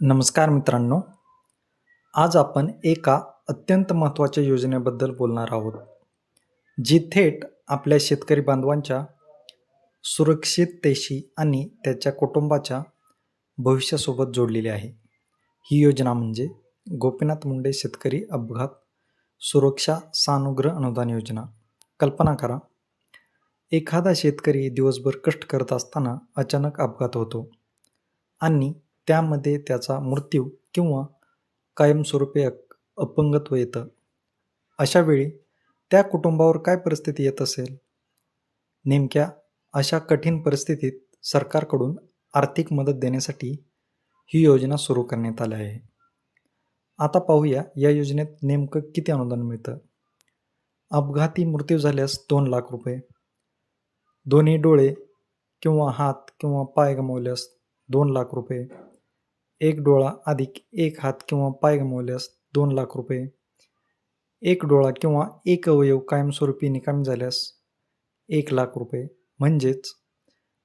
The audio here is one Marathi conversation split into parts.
नमस्कार मित्रांनो, आज आपण एका अत्यंत महत्त्वाच्या योजनेबद्दल बोलणार आहोत, जी थेट आपल्या शेतकरी बांधवांच्या सुरक्षिततेशी आणि त्याच्या कुटुंबाच्या भविष्यासोबत जोडलेली आहे. ही योजना म्हणजे गोपीनाथ मुंडे शेतकरी अपघात सुरक्षा सानुग्रह अनुदान योजना. कल्पना करा, एखादा शेतकरी दिवसभर कष्ट करत असताना अचानक अपघात होतो आणि त्यामध्ये त्याचा मृत्यू किंवा कायमस्वरूपी अपंगत्व येतं. अशा वेळी त्या कुटुंबावर काय परिस्थिती येत असेल? नेमक्या अशा कठीण परिस्थितीत सरकारकडून आर्थिक मदत देण्यासाठी ही योजना सुरू करण्यात आली आहे. आता पाहूया या योजनेत नेमकं किती अनुदान मिळतं. अपघाती मृत्यू झाल्यास 2,00,000 रुपये, दोन्ही डोळे किंवा हात किंवा पाय गमावल्यास 2,00,000 रुपये, एक डोळा अधिक एक हात किंवा पाय गमावल्यास 2,00,000 रुपये, एक डोळा किंवा एक अवयव कायमस्वरूपी निकामी झाल्यास 1,00,000 रुपये. म्हणजेच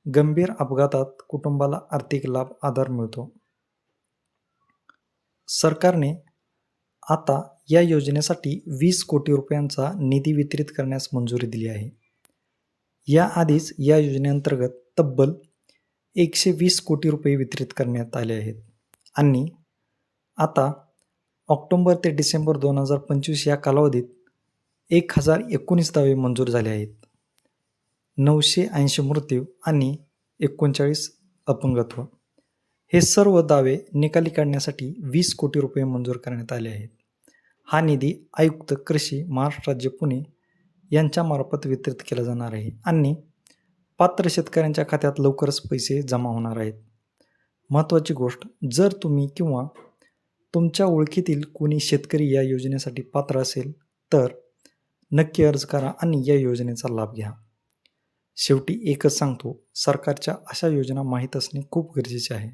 गंभीर अपघातात कुटुंबाला आर्थिक लाभ आधार मिळतो. सरकारने आता या योजनेसाठी 20 कोटी रुपयांचा निधी वितरित करण्यास मंजुरी दिली आहे. याआधीच या योजनेअंतर्गत तब्बल 120 कोटी रुपये वितरित करण्यात आले आहेत आणि आता ऑक्टोबर ते डिसेंबर 2025 या कालावधीत 1019 दावे मंजूर झाले आहेत. 980 मृत्यू आणि 39 अपंगत्व. हे सर्व दावे निकाली काढण्यासाठी 20 कोटी रुपये मंजूर करण्यात आले आहेत. हा निधी आयुक्त कृषी महाराष्ट्र राज्य पुणे यांच्यामार्फत वितरित केला जाणार आहे आणि पात्र शेतकऱ्यांच्या खात्यात लवकरच पैसे जमा होणार आहेत. महत्त्वाची गोष्ट, जर तुम्ही किंवा तुमच्या ओळखीतील कोणी शेतकरी या योजनेसाठी पात्र असेल तर नक्की अर्ज करा आणि या योजनेचा लाभ घ्या. शेवटी एकच सांगतो, सरकारच्या अशा योजना माहीत असणे खूप गरजेचे आहे,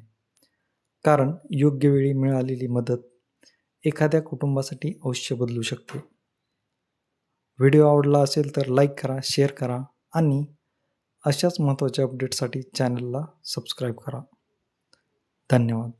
कारण योग्य वेळी मिळालेली मदत एखाद्या कुटुंबासाठी आयुष्य बदलू शकते. व्हिडिओ आवडला असेल तर लाईक करा, शेअर करा आणि अशाच महत्त्वाच्या अपडेटसाठी चॅनलला सबस्क्राईब करा. धन्यवाद.